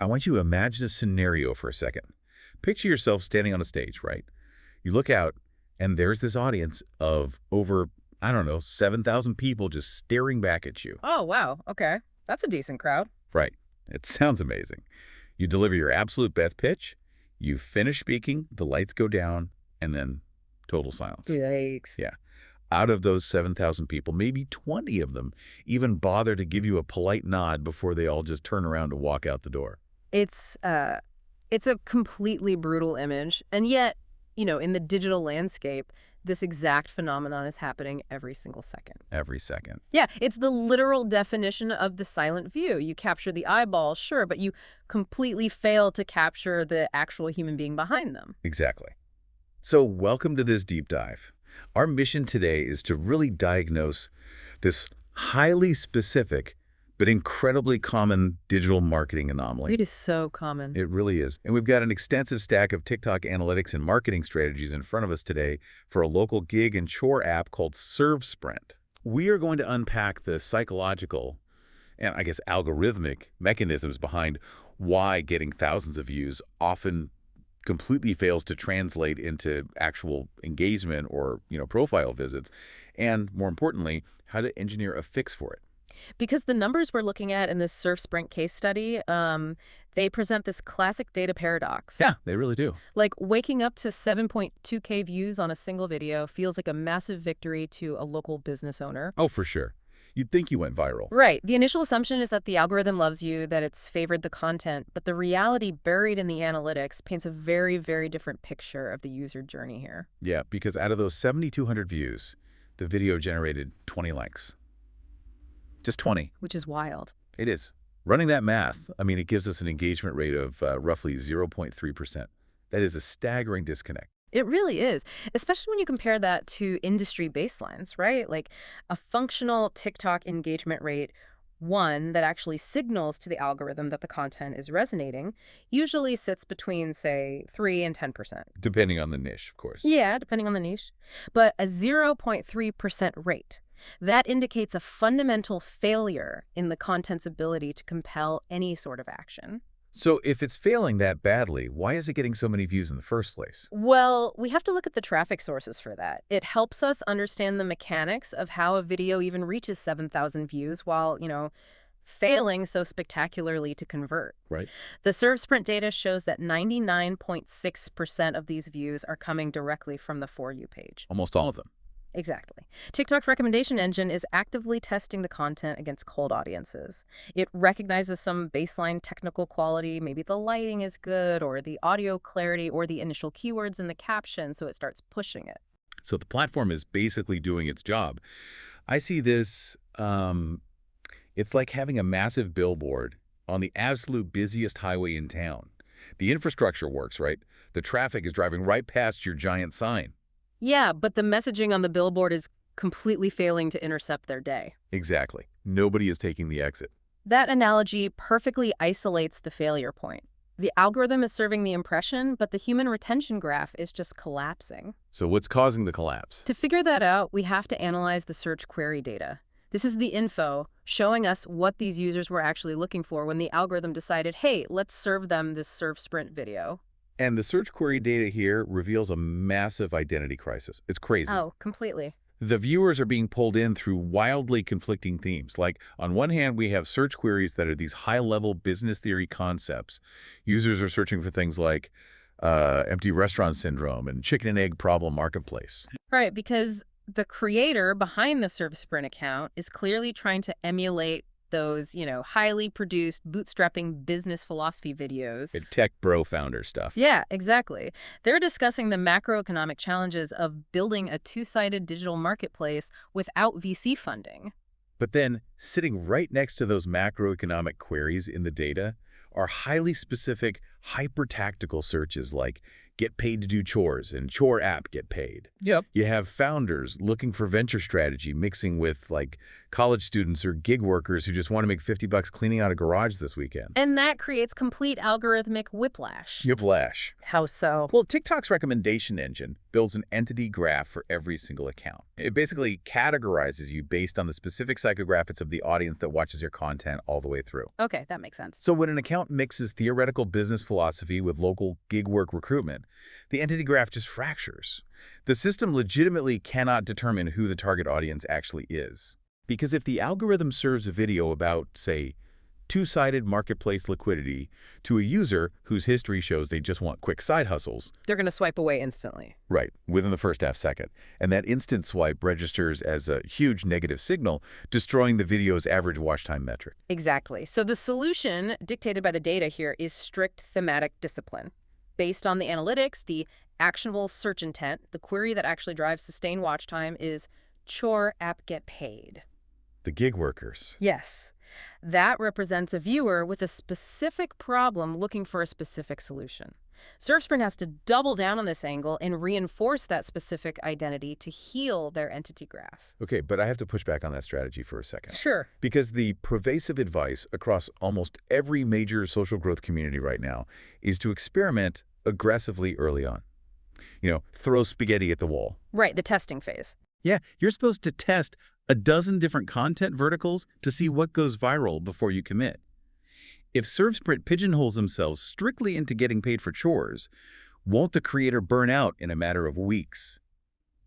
I want you to imagine a scenario for a second. Picture yourself standing on a stage, right? You look out, and there's this audience of over, I don't know, 7,000 people just staring back at you. Oh, wow. Okay. That's a decent crowd. Right. It sounds amazing. You deliver your absolute best pitch, you finish speaking, the lights go down, and then total silence. Yikes. Yeah. Out of those 7,000 people, maybe 20 of them even bother to give you a polite nod before they all just turn around to walk out the door. It's a completely brutal image. And yet, in the digital landscape, this exact phenomenon is happening every single second. Every second. Yeah, it's the literal definition of the silent view. You capture the eyeball, sure, but you completely fail to capture the actual human being behind them. Exactly. So welcome to this deep dive. Our mission today is to really diagnose this highly specific but incredibly common digital marketing anomaly. It is so common. It really is. And we've got an extensive stack of TikTok analytics and marketing strategies in front of us today for a local gig and chore app called ServeSprint. We are going to unpack the psychological and, I guess, algorithmic mechanisms behind why getting thousands of views often completely fails to translate into actual engagement or, profile visits, and more importantly, how to engineer a fix for it. Because the numbers we're looking at in this SurfSprint case study, they present this classic data paradox. Yeah, they really do. Like waking up to 7.2K views on a single video feels like a massive victory to a local business owner. Oh, for sure. You'd think you went viral. Right. The initial assumption is that the algorithm loves you, that it's favored the content, but the reality buried in the analytics paints a very, very different picture of the user journey here. Yeah, because out of those 7,200 views, the video generated 20 likes. Just 20. Which is wild. It is. Running that math, it gives us an engagement rate of roughly 0.3%. That is a staggering disconnect. It really is, especially when you compare that to industry baselines, right? Like a functional TikTok engagement rate, one that actually signals to the algorithm that the content is resonating, usually sits between, say, 3 and 10%. Depending on the niche, of course. Yeah, depending on the niche. But a 0.3% rate, that indicates a fundamental failure in the content's ability to compel any sort of action. So if it's failing that badly, why is it getting so many views in the first place? Well, we have to look at the traffic sources for that. It helps us understand the mechanics of how a video even reaches 7,000 views while, failing so spectacularly to convert. Right. The ServeSprint data shows that 99.6% of these views are coming directly from the For You page. Almost all of them. Exactly. TikTok's recommendation engine is actively testing the content against cold audiences. It recognizes some baseline technical quality, maybe the lighting is good, or the audio clarity, or the initial keywords in the caption, so it starts pushing it. So the platform is basically doing its job. I see this, it's like having a massive billboard on the absolute busiest highway in town. The infrastructure works, right? The traffic is driving right past your giant sign. Yeah, but the messaging on the billboard is completely failing to intercept their day. Exactly. Nobody is taking the exit. That analogy perfectly isolates the failure point. The algorithm is serving the impression, but the human retention graph is just collapsing. So what's causing the collapse? To figure that out, we have to analyze the search query data. This is the info showing us what these users were actually looking for when the algorithm decided, hey, let's serve them this ServeSprint video. And the search query data here reveals a massive identity crisis. It's crazy. Oh, completely. The viewers are being pulled in through wildly conflicting themes. Like, on one hand, we have search queries that are these high-level business theory concepts. Users are searching for things like empty restaurant syndrome and chicken and egg problem marketplace. Right, because the creator behind the ServeSprint account is clearly trying to emulate those, highly produced, bootstrapping business philosophy videos. Tech bro founder stuff. Yeah, exactly. They're discussing the macroeconomic challenges of building a two-sided digital marketplace without VC funding. But then, sitting right next to those macroeconomic queries in the data are highly specific, hyper-tactical searches like get paid to do chores and chore app get paid. Yep. You have founders looking for venture strategy mixing with like college students or gig workers who just want to make $50 cleaning out a garage this weekend. And that creates complete algorithmic whiplash. You have Lash. How so? Well, TikTok's recommendation engine builds an entity graph for every single account. It basically categorizes you based on the specific psychographics of the audience that watches your content all the way through. Okay, that makes sense. So when an account mixes theoretical business philosophy with local gig work recruitment, the entity graph just fractures. The system legitimately cannot determine who the target audience actually is. Because if the algorithm serves a video about, say, two-sided marketplace liquidity to a user whose history shows they just want quick side hustles, They're going to swipe away instantly. right, within the first half second, and that instant swipe registers as a huge negative signal, destroying the video's average watch time metric. Exactly. So the solution dictated by the data here is strict thematic discipline. Based on the analytics, the actionable search intent, the query that actually drives sustained watch time is chore app get paid. The gig workers. Yes. That represents a viewer with a specific problem looking for a specific solution. SurfSprint has to double down on this angle and reinforce that specific identity to heal their entity graph. Okay, but I have to push back on that strategy for a second. Sure. Because the pervasive advice across almost every major social growth community right now is to experiment aggressively early on. You know, throw spaghetti at the wall. Right, the testing phase. Yeah, you're supposed to test a dozen different content verticals to see what goes viral before you commit. If SurfSprint pigeonholes themselves strictly into getting paid for chores, won't the creator burn out in a matter of weeks?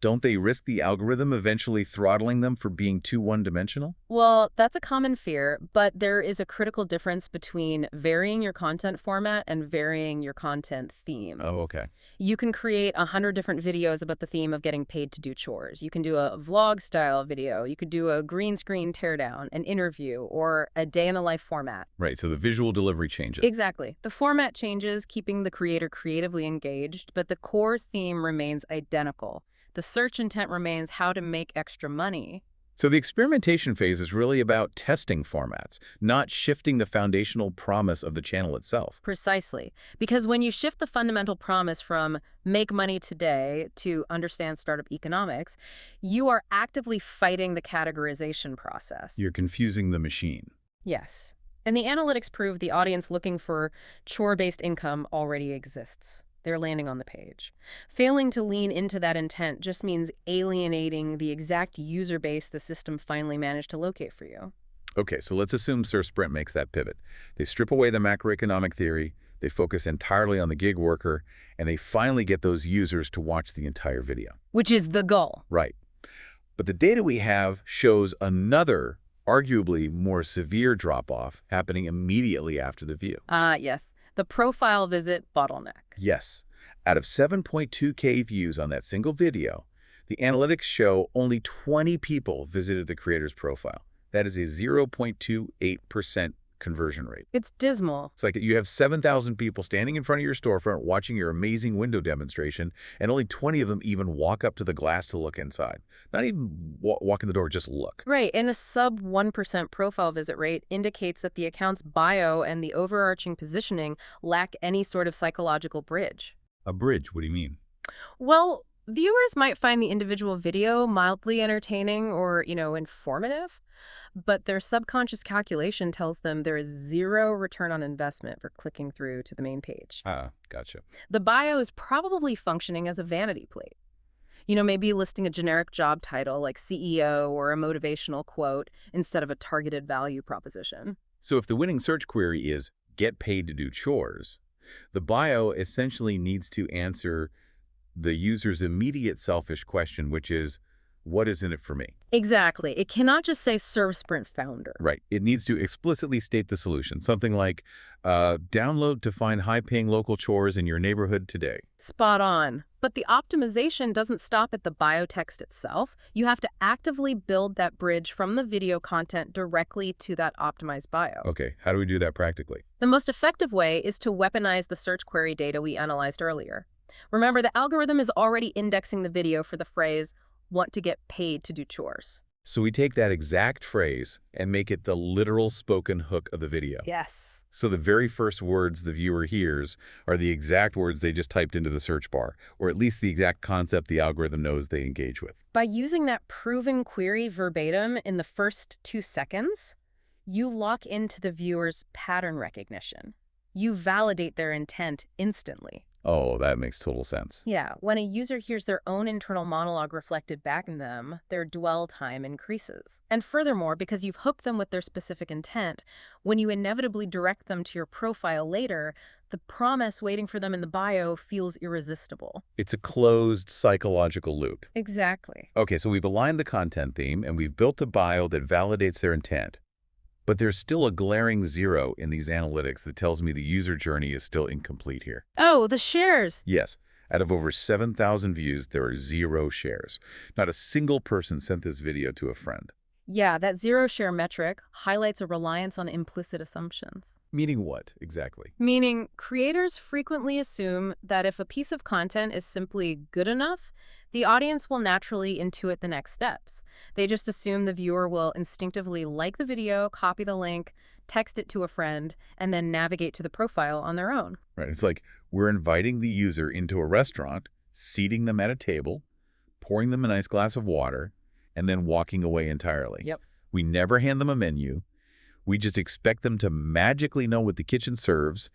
Don't they risk the algorithm eventually throttling them for being too one-dimensional? Well, that's a common fear, but there is a critical difference between varying your content format and varying your content theme. Oh, okay. You can create 100 different videos about the theme of getting paid to do chores. You can do a vlog-style video. You could do a green screen teardown, an interview, or a day-in-the-life format. Right, so the visual delivery changes. Exactly. The format changes, keeping the creator creatively engaged, but the core theme remains identical. The search intent remains how to make extra money. So the experimentation phase is really about testing formats, not shifting the foundational promise of the channel itself. Precisely. Because when you shift the fundamental promise from make money today to understand startup economics, you are actively fighting the categorization process. You're confusing the machine. Yes. And the analytics prove the audience looking for chore-based income already exists. They're landing on the page. Failing to lean into that intent just means alienating the exact user base the system finally managed to locate for you. Okay, so let's assume SurfSprint makes that pivot. They strip away the macroeconomic theory, they focus entirely on the gig worker, and they finally get those users to watch the entire video. Which is the goal. Right. But the data we have shows another, arguably more severe drop-off happening immediately after the view. Yes. The profile visit bottleneck. Yes. Out of 7.2K views on that single video, the analytics show only 20 people visited the creator's profile. That is a 0.28% conversion rate. It's dismal. It's like you have 7,000 people standing in front of your storefront watching your amazing window demonstration, and only 20 of them even walk up to the glass to look inside. Not even walk in the door, just look. Right, and a sub 1% profile visit rate indicates that the account's bio and the overarching positioning lack any sort of psychological bridge. A bridge? What do you mean? Well, viewers might find the individual video mildly entertaining or, informative, but their subconscious calculation tells them there is zero return on investment for clicking through to the main page. Gotcha. The bio is probably functioning as a vanity plate. Maybe listing a generic job title like CEO or a motivational quote instead of a targeted value proposition. So if the winning search query is get paid to do chores, the bio essentially needs to answer the user's immediate selfish question, which is, what is in it for me? Exactly. It cannot just say SurfSprint founder. Right. It needs to explicitly state the solution. Something like, download to find high-paying local chores in your neighborhood today. Spot on. But the optimization doesn't stop at the bio text itself. You have to actively build that bridge from the video content directly to that optimized bio. Okay, how do we do that practically? The most effective way is to weaponize the search query data we analyzed earlier. Remember, the algorithm is already indexing the video for the phrase, want to get paid to do chores. So we take that exact phrase and make it the literal spoken hook of the video. Yes. So the very first words the viewer hears are the exact words they just typed into the search bar, or at least the exact concept the algorithm knows they engage with. By using that proven query verbatim in the first 2 seconds, you lock into the viewer's pattern recognition. You validate their intent instantly. Oh, that makes total sense. Yeah, when a user hears their own internal monologue reflected back in them, their dwell time increases. And furthermore, because you've hooked them with their specific intent, when you inevitably direct them to your profile later, the promise waiting for them in the bio feels irresistible. It's a closed psychological loop. Exactly. Okay, so we've aligned the content theme and we've built a bio that validates their intent. But there's still a glaring zero in these analytics that tells me the user journey is still incomplete here. Oh, the shares. Yes, out of over 7,000 views, there are 0 shares. Not a single person sent this video to a friend. Yeah, that zero share metric highlights a reliance on implicit assumptions. Meaning what, exactly? Meaning, creators frequently assume that if a piece of content is simply good enough, the audience will naturally intuit the next steps. They just assume the viewer will instinctively like the video, copy the link, text it to a friend, and then navigate to the profile on their own. Right, it's like we're inviting the user into a restaurant, seating them at a table, pouring them a nice glass of water, and then walking away entirely. Yep. We never hand them a menu. We just expect them to magically know what the kitchen serves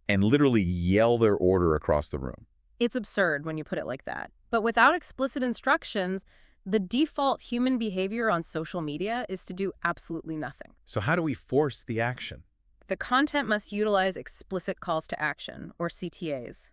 and literally yell their order across the room. It's absurd when you put it like that. But without explicit instructions, the default human behavior on social media is to do absolutely nothing. So how do we force the action? The content must utilize explicit calls to action, or CTAs.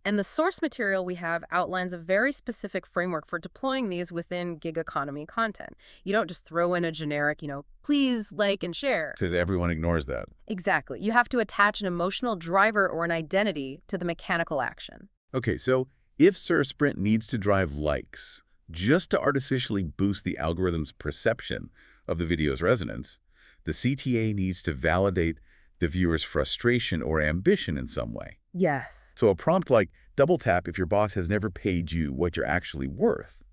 And the source material we have outlines a very specific framework for deploying these within gig economy content. You don't just throw in a generic, please like and share. Says everyone ignores that. Exactly. You have to attach an emotional driver or an identity to the mechanical action. Okay, so if SurfSprint needs to drive likes just to artificially boost the algorithm's perception of the video's resonance, the CTA needs to validate the viewer's frustration or ambition in some way. Yes. So a prompt like, double tap if your boss has never paid you what you're actually worth,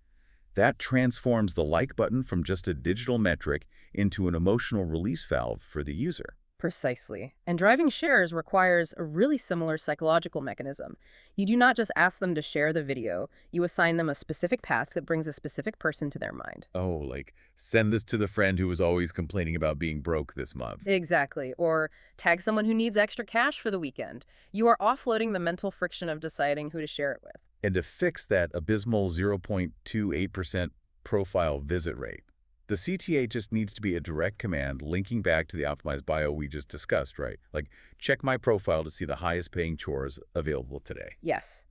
that transforms the like button from just a digital metric into an emotional release valve for the user. Precisely. And driving shares requires a really similar psychological mechanism. You do not just ask them to share the video, you assign them a specific task that brings a specific person to their mind. Oh, like, send this to the friend who was always complaining about being broke this month. Exactly. Or tag someone who needs extra cash for the weekend. You are offloading the mental friction of deciding who to share it with. And to fix that abysmal 0.28% profile visit rate, the CTA just needs to be a direct command linking back to the optimized bio we just discussed, right? Like, check my profile to see the highest paying chores available today. Yes.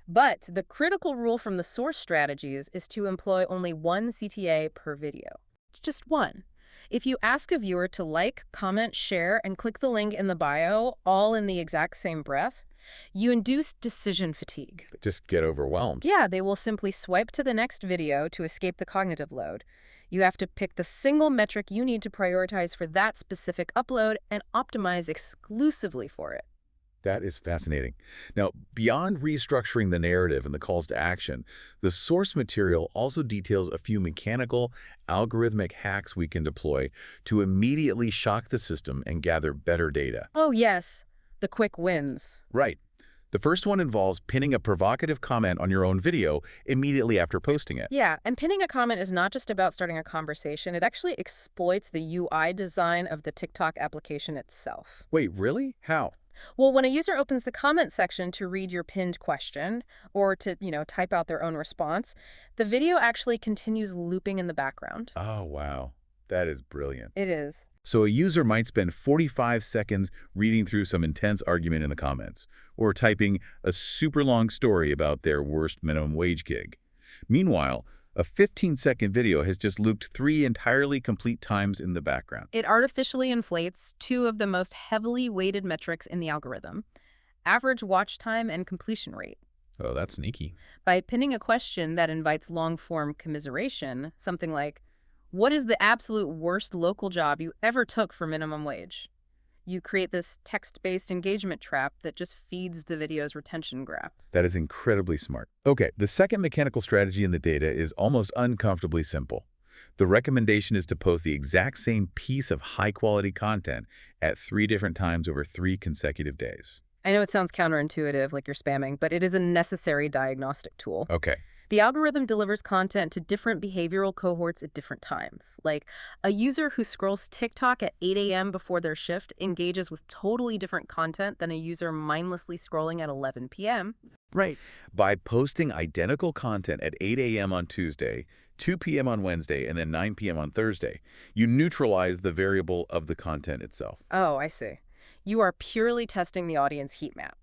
But the critical rule from the source strategies is to employ only one CTA per video. Just one. If you ask a viewer to like, comment, share, and click the link in the bio, all in the exact same breath, you induce decision fatigue. Just get overwhelmed. Yeah, they will simply swipe to the next video to escape the cognitive load. You have to pick the single metric you need to prioritize for that specific upload and optimize exclusively for it. That is fascinating. Now, beyond restructuring the narrative and the calls to action, the source material also details a few mechanical, algorithmic hacks we can deploy to immediately shock the system and gather better data. Oh yes, the quick wins. Right. The first one involves pinning a provocative comment on your own video immediately after posting it. Yeah, and pinning a comment is not just about starting a conversation. It actually exploits the UI design of the TikTok application itself. Wait, really? How? Well, when a user opens the comment section to read your pinned question or to, type out their own response, the video actually continues looping in the background. Oh, wow. That is brilliant. It is. So a user might spend 45 seconds reading through some intense argument in the comments, or typing a super long story about their worst minimum wage gig. Meanwhile, a 15-second video has just looped 3 entirely complete times in the background. It artificially inflates 2 of the most heavily weighted metrics in the algorithm: average watch time and completion rate. Oh, that's sneaky. By pinning a question that invites long-form commiseration, something like, what is the absolute worst local job you ever took for minimum wage? You create this text-based engagement trap that just feeds the video's retention graph. That is incredibly smart. Okay, the second mechanical strategy in the data is almost uncomfortably simple. The recommendation is to post the exact same piece of high-quality content at 3 different times over 3 consecutive days. I know it sounds counterintuitive, like you're spamming, but it is a necessary diagnostic tool. Okay. The algorithm delivers content to different behavioral cohorts at different times. Like a user who scrolls TikTok at 8 a.m. before their shift engages with totally different content than a user mindlessly scrolling at 11 p.m. Right. By posting identical content at 8 a.m. on Tuesday, 2 p.m. on Wednesday, and then 9 p.m. on Thursday, you neutralize the variable of the content itself. Oh, I see. You are purely testing the audience heat map.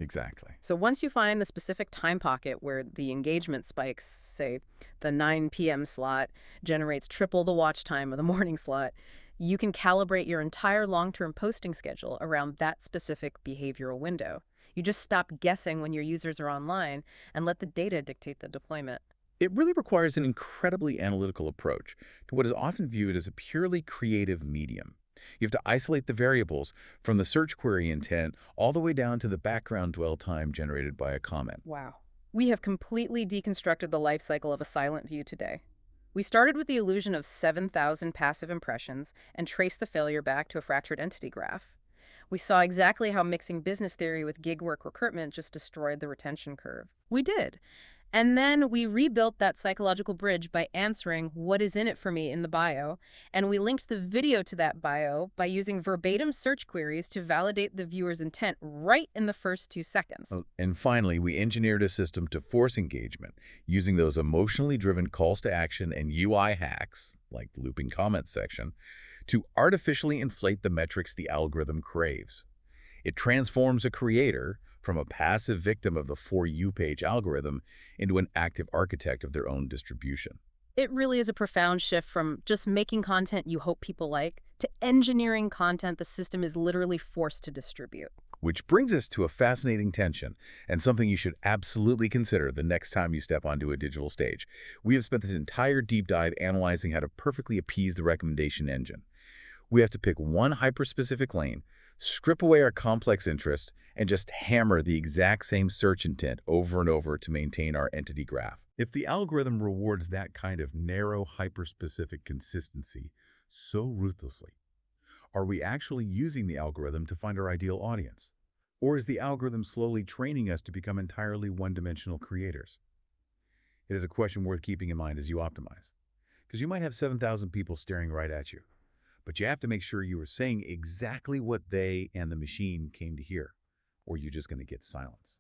Exactly. So once you find the specific time pocket where the engagement spikes, say the 9 p.m. slot generates triple the watch time of the morning slot, you can calibrate your entire long-term posting schedule around that specific behavioral window. You just stop guessing when your users are online and let the data dictate the deployment. It really requires an incredibly analytical approach to what is often viewed as a purely creative medium. You have to isolate the variables from the search query intent all the way down to the background dwell time generated by a comment. Wow. We have completely deconstructed the life cycle of a silent view today. We started with the illusion of 7,000 passive impressions and traced the failure back to a fractured entity graph. We saw exactly how mixing business theory with gig work recruitment just destroyed the retention curve. We did. And then we rebuilt that psychological bridge by answering what is in it for me in the bio, and we linked the video to that bio by using verbatim search queries to validate the viewer's intent right in the first 2 seconds. And finally, we engineered a system to force engagement using those emotionally driven calls to action and UI hacks, like the looping comments section, to artificially inflate the metrics the algorithm craves. It transforms a creator from a passive victim of the For You page algorithm into an active architect of their own distribution. It really is a profound shift from just making content you hope people like to engineering content the system is literally forced to distribute. Which brings us to a fascinating tension and something you should absolutely consider the next time you step onto a digital stage. We have spent this entire deep dive analyzing how to perfectly appease the recommendation engine. We have to pick one hyper-specific lane, strip away our complex interest, and just hammer the exact same search intent over and over to maintain our entity graph. If the algorithm rewards that kind of narrow, hyper-specific consistency so ruthlessly, are we actually using the algorithm to find our ideal audience? Or is the algorithm slowly training us to become entirely one-dimensional creators? It is a question worth keeping in mind as you optimize, because you might have 7,000 people staring right at you. But you have to make sure you are saying exactly what they and the machine came to hear, or you're just going to get silence.